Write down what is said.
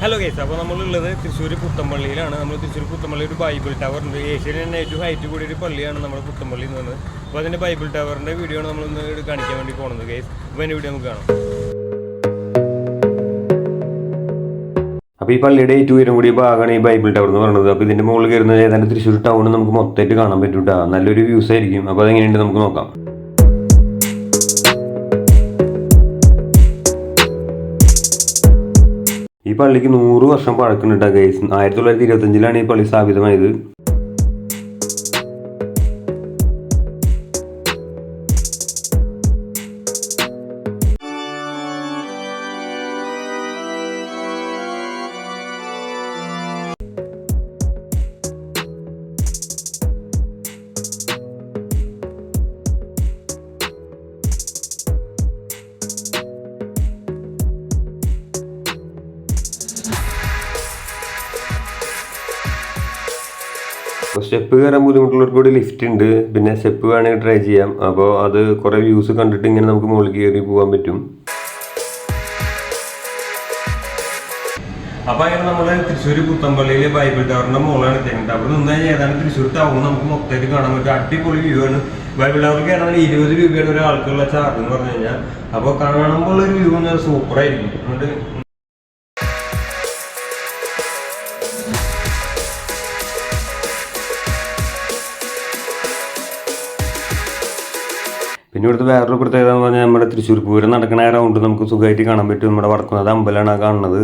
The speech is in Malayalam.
ഹലോ ഗൈസ്, അപ്പോൾ നമ്മളുള്ളത് തൃശ്ശൂർ പുത്തമ്പള്ളിയിലാണ്. നമ്മൾ തൃശ്ശൂർ പുത്തമ്പള്ളി ഒരു ബൈബിൾ ടവർ ഉണ്ട്. ഏഷ്യയിലെ തന്നെ ഏറ്റവും ഹൈറ്റ് കൂടിയ ഒരു പള്ളിയാണ് നമ്മുടെ പുത്തമ്പള്ളി എന്ന് പറയുന്നത്. അപ്പോൾ അതിൻ്റെ ബൈബിൾ ടവറിൻ്റെ വീഡിയോ ആണ് നമ്മളിന്ന് കാണിക്കാൻ വേണ്ടി പോകുന്നത് ഗൈസ്. അപ്പോൾ അതിൻ്റെ വീഡിയോ നമുക്ക് കാണാം. അപ്പോൾ ഈ പള്ളിയുടെ ഏറ്റവും ഉയരം കൂടിയ ഭാഗമാണ് ഈ ബൈബിൾ ടവർ എന്ന് പറയുന്നത്. അപ്പോൾ ഇതിൻ്റെ മുകളിൽ കയറുന്നത് ഏതാണ്ട് തൃശ്ശൂർ ടൗൺ നമുക്ക് മൊത്തമായിട്ട് കാണാൻ പറ്റും കേട്ടോ. നല്ലൊരു വ്യൂസ് ആയിരിക്കും. അപ്പോൾ അതെങ്ങനെയുണ്ട് നമുക്ക് നോക്കാം. ഈ പള്ളിക്ക് 100 വർഷം പഴക്കമുണ്ട് ഗൈസ്. 1925 ഈ പള്ളി സ്ഥാപിതമായത്. സ്റ്റെപ്പ് കയറാൻ ബുദ്ധിമുട്ടുള്ളവർക്ക് കൂടി ലിഫ്റ്റ് ഉണ്ട്. പിന്നെ സ്റ്റെപ്പ് വേണമെങ്കിൽ ട്രൈ ചെയ്യാം. അപ്പോൾ അത് കുറേ വ്യൂസ് കണ്ടിട്ട് ഇങ്ങനെ നമുക്ക് മുകളിൽ കയറി പോകാൻ പറ്റും. അപ്പോൾ അങ്ങനെ നമ്മൾ തൃശ്ശൂർ പുത്തമ്പള്ളിയിലെ ബൈബിൾ ടവറിൻ്റെ മുകളിലാണ് എത്തിയത്. അവിടെ നിന്ന് കഴിഞ്ഞാൽ ഏതാണ്ട് തൃശ്ശൂർ ടൗൺ നമുക്ക് മൊത്തമായിട്ട് കാണാൻ പറ്റും. അടിപൊളി വ്യൂ ആണ്. ബൈബിൾ ടവറിൽ കയറാൻ 20 രൂപയാണ് ഒരാൾക്കുള്ള ചാർജ് എന്ന് പറഞ്ഞു കഴിഞ്ഞാൽ. അപ്പോൾ കാണുമ്പോൾ ഒരു വ്യൂ എന്ന് പറഞ്ഞാൽ സൂപ്പറായിരിക്കും. അതുകൊണ്ട് പിന്നെ ഇവിടുത്തെ വേറൊരു പ്രത്യേകത എന്ന് പറഞ്ഞാൽ നമ്മുടെ തൃശ്ശൂർ പൂരം നടക്കുന്ന റൗണ്ട് നമുക്ക് സുഖമായിട്ട് കാണാൻ പറ്റും. നമ്മുടെ വടക്കുന്നാഥ അമ്പലമാണ് കാണുന്നത്.